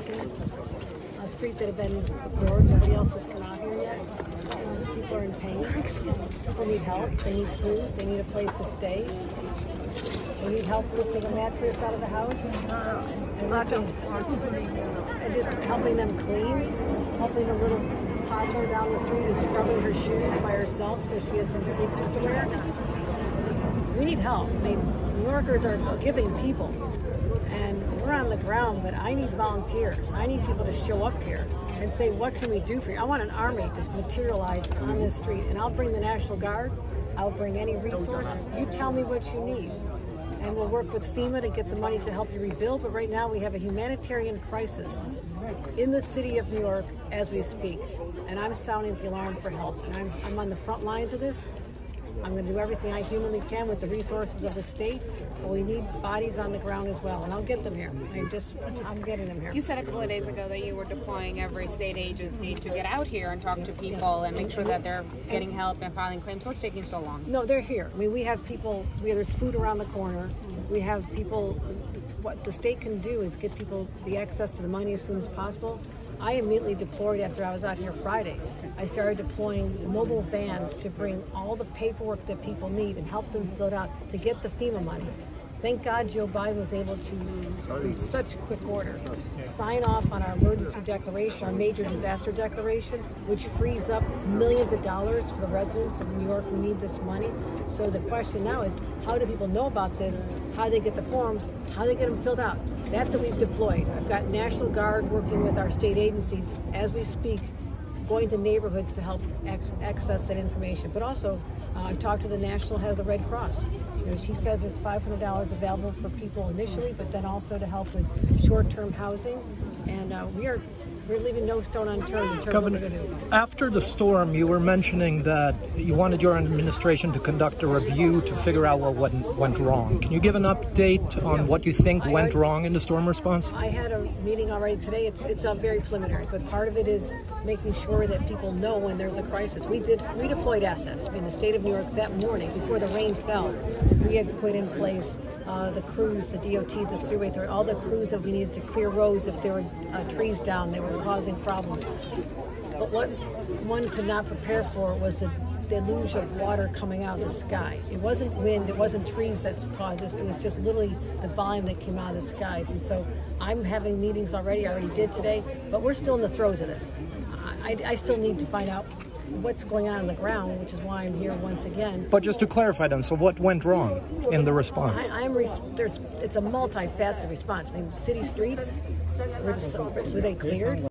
Street, a street that had been ignored. Nobody else has come out here yet. People are in pain. People need help. They need food. They need a place to stay. They need help lifting a mattress out of the house. And just helping them clean, helping a little toddler down the street who's scrubbing her shoes by herself so she has some sneakers to wear. We need help. I mean, New Yorkers are giving people, and we're on the ground, but I need volunteers. I need people to show up here and say, what can we do for you? I want an army to materialize on this street, and I'll bring the National Guard. I'll bring any resource. You tell me what you need, and we'll work with FEMA to get the money to help you rebuild. But right now we have a humanitarian crisis in the city of New York as we speak, and I'm sounding the alarm for help. And I'm on the front lines of this. I'm going to do everything I humanly can with the resources of the state, but we need bodies on the ground as well, and I'll get them here. I'm getting them here. You said a couple of days ago that you were deploying every state agency to get out here and talk to people and make sure that they're getting help and filing claims. What's taking so long? No, they're here. I mean, we have people, there's food around the corner. We have people, what the state can do is get people the access to the money as soon as possible. I immediately deployed after I was out here Friday. I started deploying mobile vans to bring all the paperwork that people need and help them fill it out to get the FEMA money. Thank God Joe Biden was able to, in such quick order, sign off on our emergency declaration, our major disaster declaration, which frees up millions of dollars for the residents of New York who need this money. So the question now is, how do people know about this? How do they get the forms? How do they get them filled out? That's what we've deployed. I've got National Guard working with our state agencies as we speak, going to neighborhoods to help access that information. But also, I've talked to the national head of the Red Cross. She says there's $500 available for people initially, but then also to help with short-term housing. And we're leaving no stone unturned in terms of what we're going to do. After the storm, you were mentioning that you wanted your administration to conduct a review to figure out what went wrong. Can you give an update on what you think went wrong in the storm response? I had a meeting already today. It's very preliminary, but part of it is making sure that people know when there's a crisis. We deployed assets in the state of New York that morning before the rain fell. We had put in place the crews, the DOT, the Thruway Authority, all the crews that we needed to clear roads if there were trees down, they were causing problems. But what one could not prepare for was the deluge of water coming out of the sky. It wasn't wind, it wasn't trees that caused this, it was just literally the volume that came out of the skies. And so I'm having meetings already, I already did today, but we're still in the throes of this. I still need to find out what's going on the ground, which is why I'm here once again. But just to clarify then, so what went wrong in the response? It's a multifaceted response. I mean, city streets, were they cleared?